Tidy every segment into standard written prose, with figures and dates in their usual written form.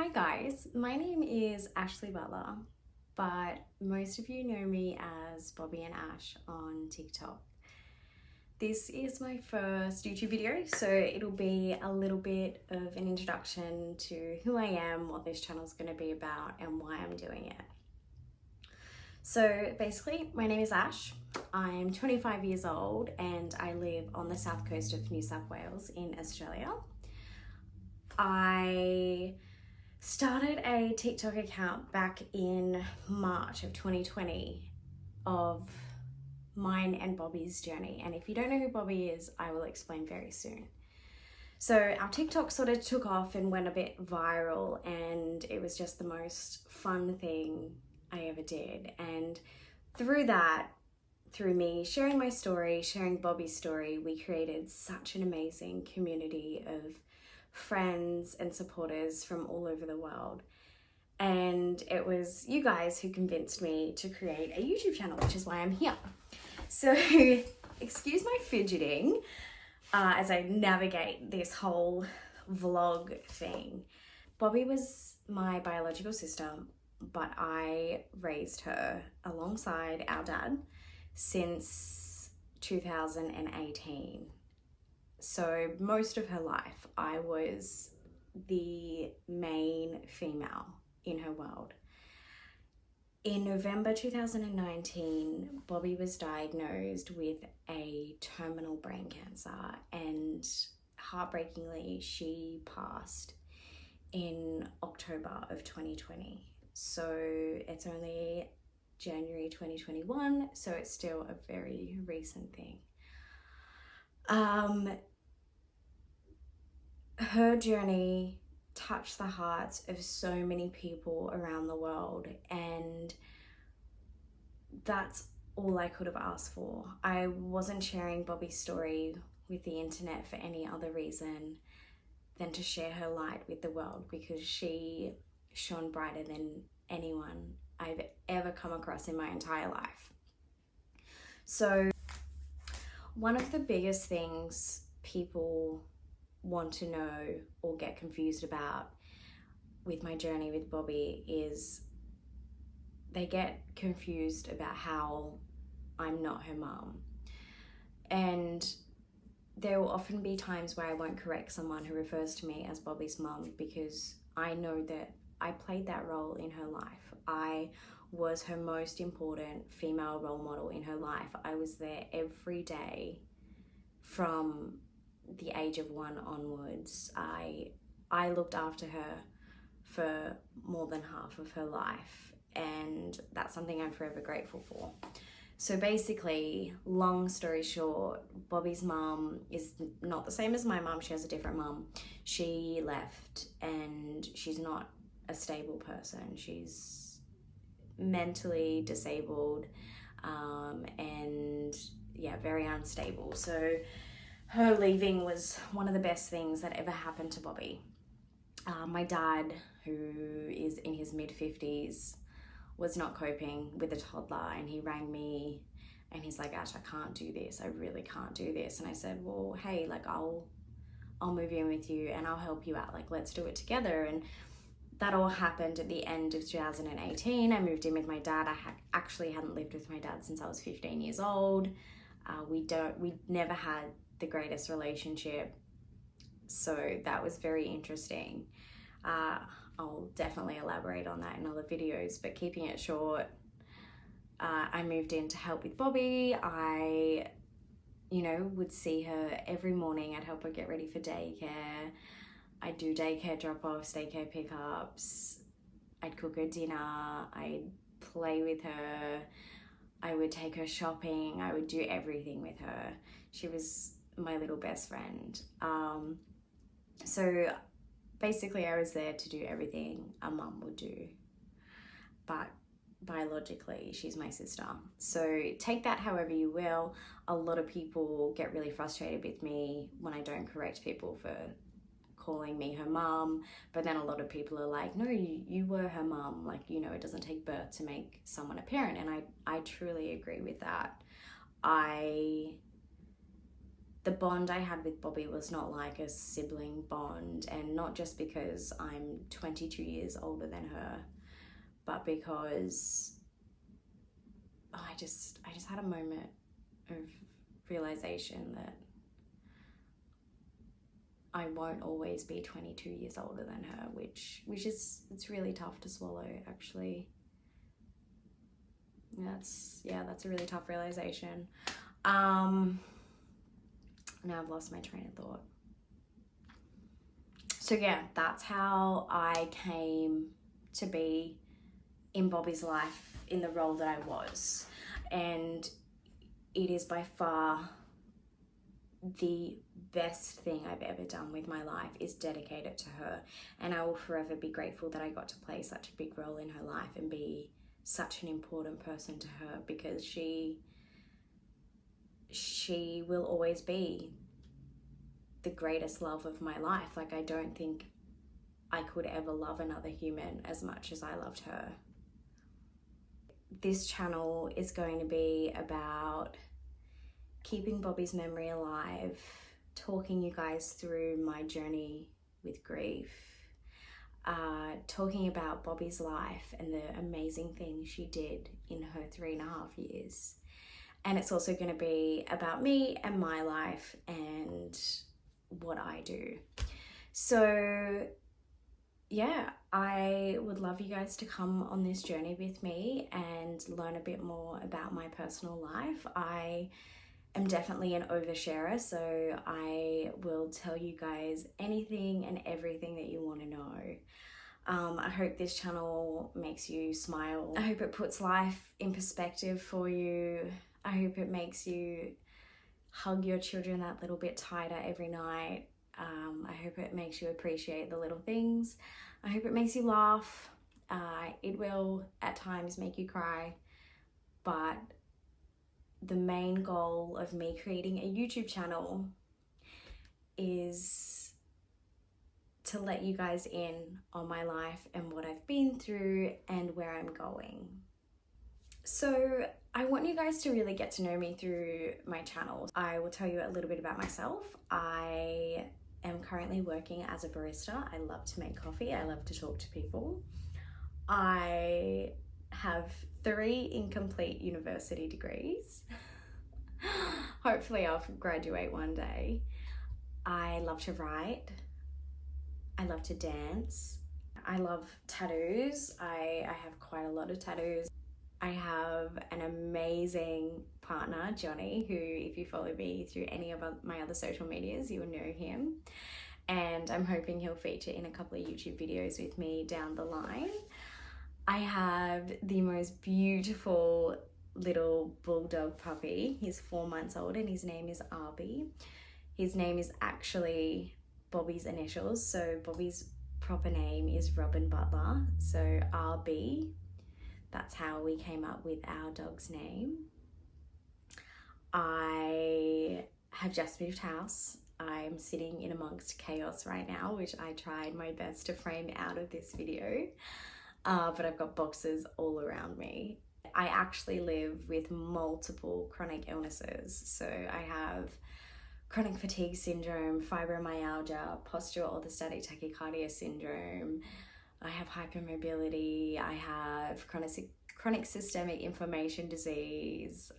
Hi guys, my name is Ashley Butler, but most of you know me as Bobby and Ash on TikTok. This is my first YouTube video, so it'll be a little bit of an introduction to who I am, what this channel is going to be about, and why I'm doing it. So basically, my name is Ash. I'm 25 years old and I live on the south coast of New South Wales in Australia. I started a TikTok account back in March of 2020 of mine and Bobby's journey. And if you don't know who Bobby is, I will explain very soon. So our TikTok sort of took off and went a bit viral, and it was just the most fun thing I ever did. And through that, through me sharing my story, sharing Bobby's story, we created such an amazing community of friends and supporters from all over the world. And it was you guys who convinced me to create a YouTube channel, which is why I'm here. So excuse my fidgeting as I navigate this whole vlog thing. Bobby was my biological sister, but I raised her alongside our dad since 2018. So most of her life, I was the main female in her world. In November 2019, Bobby was diagnosed with a terminal brain cancer, and heartbreakingly, she passed in October of 2020. So it's only January 2021, so it's still a very recent thing. Her journey touched the hearts of so many people around the world, and that's all I could have asked for. I wasn't sharing Bobby's story with the internet for any other reason than to share her light with the world, because she shone brighter than anyone I've ever come across in my entire life. So one of the biggest things people want to know or get confused about with my journey with Bobby is they get confused about how I'm not her mum. And there will often be times where I won't correct someone who refers to me as Bobby's mum, because I know that I played that role in her life. I was her most important female role model in her life. I was there every day from the age of 1 onwards. I looked after her for more than half of her life, and that's something I'm forever grateful for. So basically, long story short, Bobby's mum is not the same as my mum. She has a different mum. She left, and she's not a stable person. She's mentally disabled, and yeah, very unstable. So her leaving was one of the best things that ever happened to Bobby. My dad, who is in his mid-50s, was not coping with a toddler, and he rang me and he's like, Ash, I can't do this. I really can't do this. And I said, well, hey, like I'll move in with you and I'll help you out. Like, let's do it together. And that all happened at the end of 2018. I moved in with my dad. I actually hadn't lived with my dad since I was 15 years old. We never had the greatest relationship, so that was very interesting. I'll definitely elaborate on that in other videos, but keeping it short, I moved in to help with Bobby. I would see her every morning. I'd help her get ready for daycare. I'd do daycare drop-offs, daycare pickups. I'd cook her dinner. I'd play with her. I would take her shopping. I would do everything with her. She was my little best friend. So basically I was there to do everything a mum would do, but biologically she's my sister. So take that however you will. A lot of people get really frustrated with me when I don't correct people for calling me her mum, but then a lot of people are like, no, you were her mum. Like, it doesn't take birth to make someone a parent. And I truly agree with that. the bond I had with Bobby was not like a sibling bond, and not just because I'm 22 years older than her, but because I just had a moment of realization that I won't always be 22 years older than her, which is, it's really tough to swallow, actually. That's a really tough realization. Now I've lost my train of thought. So yeah, that's how I came to be in Bobby's life in the role that I was. And it is by far the best thing I've ever done with my life, is dedicate it to her. And I will forever be grateful that I got to play such a big role in her life and be such an important person to her, because she will always be the greatest love of my life. Like, I don't think I could ever love another human as much as I loved her. This channel is going to be about keeping Bobby's memory alive, talking you guys through my journey with grief, talking about Bobby's life and the amazing things she did in her 3.5 years. And it's also going to be about me and my life and what I do. So yeah, I would love you guys to come on this journey with me and learn a bit more about my personal life. I am definitely an oversharer, so I will tell you guys anything and everything that you want to know. I hope this channel makes you smile. I hope it puts life in perspective for you. I hope it makes you hug your children that little bit tighter every night. I hope it makes you appreciate the little things. I hope it makes you laugh. It will at times make you cry, but the main goal of me creating a YouTube channel is to let you guys in on my life and what I've been through and where I'm going. So I want you guys to really get to know me through my channel. I will tell you a little bit about myself. I am currently working as a barista. I love to make coffee. I love to talk to people. I have 3 incomplete university degrees. Hopefully I'll graduate one day. I love to write. I love to dance. I love tattoos. I have quite a lot of tattoos. I have an amazing partner, Johnny, who, if you follow me through any of my other social medias, you will know him. And I'm hoping he'll feature in a couple of YouTube videos with me down the line. I have the most beautiful little bulldog puppy. He's 4 months old and his name is Arby. His name is actually Bobby's initials. So Bobby's proper name is Robin Butler. So Arby. That's how we came up with our dog's name. I have just moved house. I'm sitting in amongst chaos right now, which I tried my best to frame out of this video, but I've got boxes all around me. I actually live with multiple chronic illnesses. So I have chronic fatigue syndrome, fibromyalgia, postural orthostatic tachycardia syndrome, I have hypermobility, I have chronic systemic inflammation disease,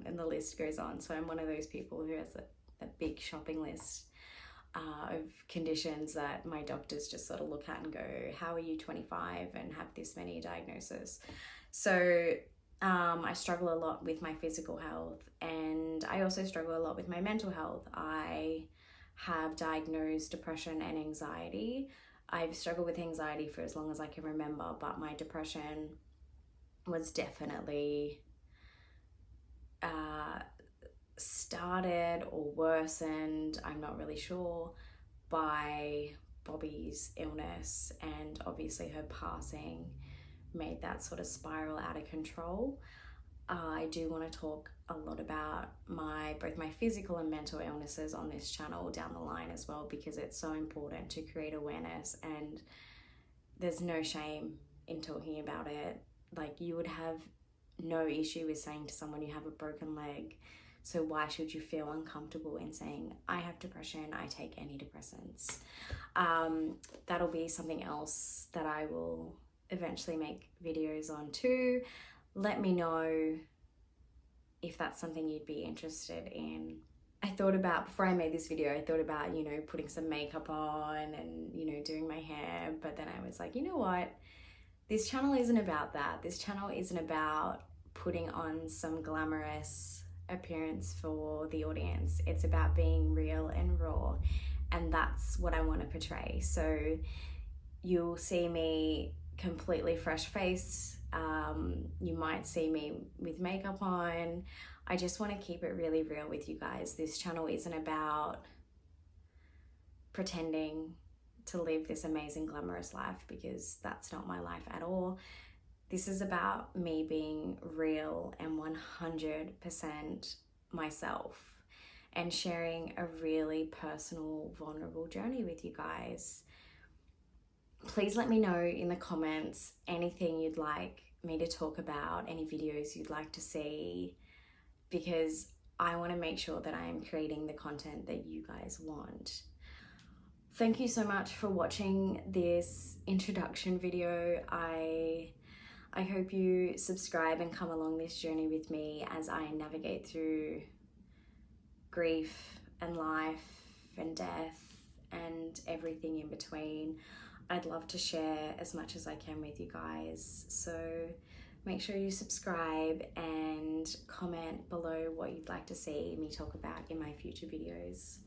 and the list goes on. So I'm one of those people who has a big shopping list of conditions that my doctors just sort of look at and go, how are you 25 and have this many diagnoses? So I struggle a lot with my physical health, and I also struggle a lot with my mental health. I have diagnosed depression and anxiety. I've struggled with anxiety for as long as I can remember, but my depression was definitely started or worsened, I'm not really sure, by Bobby's illness, and obviously her passing made that sort of spiral out of control. I do want to talk a lot about both my physical and mental illnesses on this channel down the line as well, because it's so important to create awareness, and there's no shame in talking about it. Like, you would have no issue with saying to someone you have a broken leg, So why should you feel uncomfortable in saying, I have depression, I take antidepressants? That'll be something else that I will eventually make videos on too. Let me know if that's something you'd be interested in. I thought about, before I made this video, I thought about, you know, putting some makeup on and, you know, doing my hair, but then I was like, you know what? This channel isn't about that. This channel isn't about putting on some glamorous appearance for the audience. It's about being real and raw, and that's what I want to portray. So you'll see me completely fresh faced. You might see me with makeup on. I just want to keep it really real with you guys. This channel isn't about pretending to live this amazing glamorous life, because that's not my life at all. This is about me being real and 100% myself and sharing a really personal, vulnerable journey with you guys. Please let me know in the comments anything you'd like me to talk about, any videos you'd like to see, because I want to make sure that I am creating the content that you guys want. Thank you so much for watching this introduction video. I hope you subscribe and come along this journey with me as I navigate through grief and life and death and everything in between. I'd love to share as much as I can with you guys. So make sure you subscribe and comment below what you'd like to see me talk about in my future videos.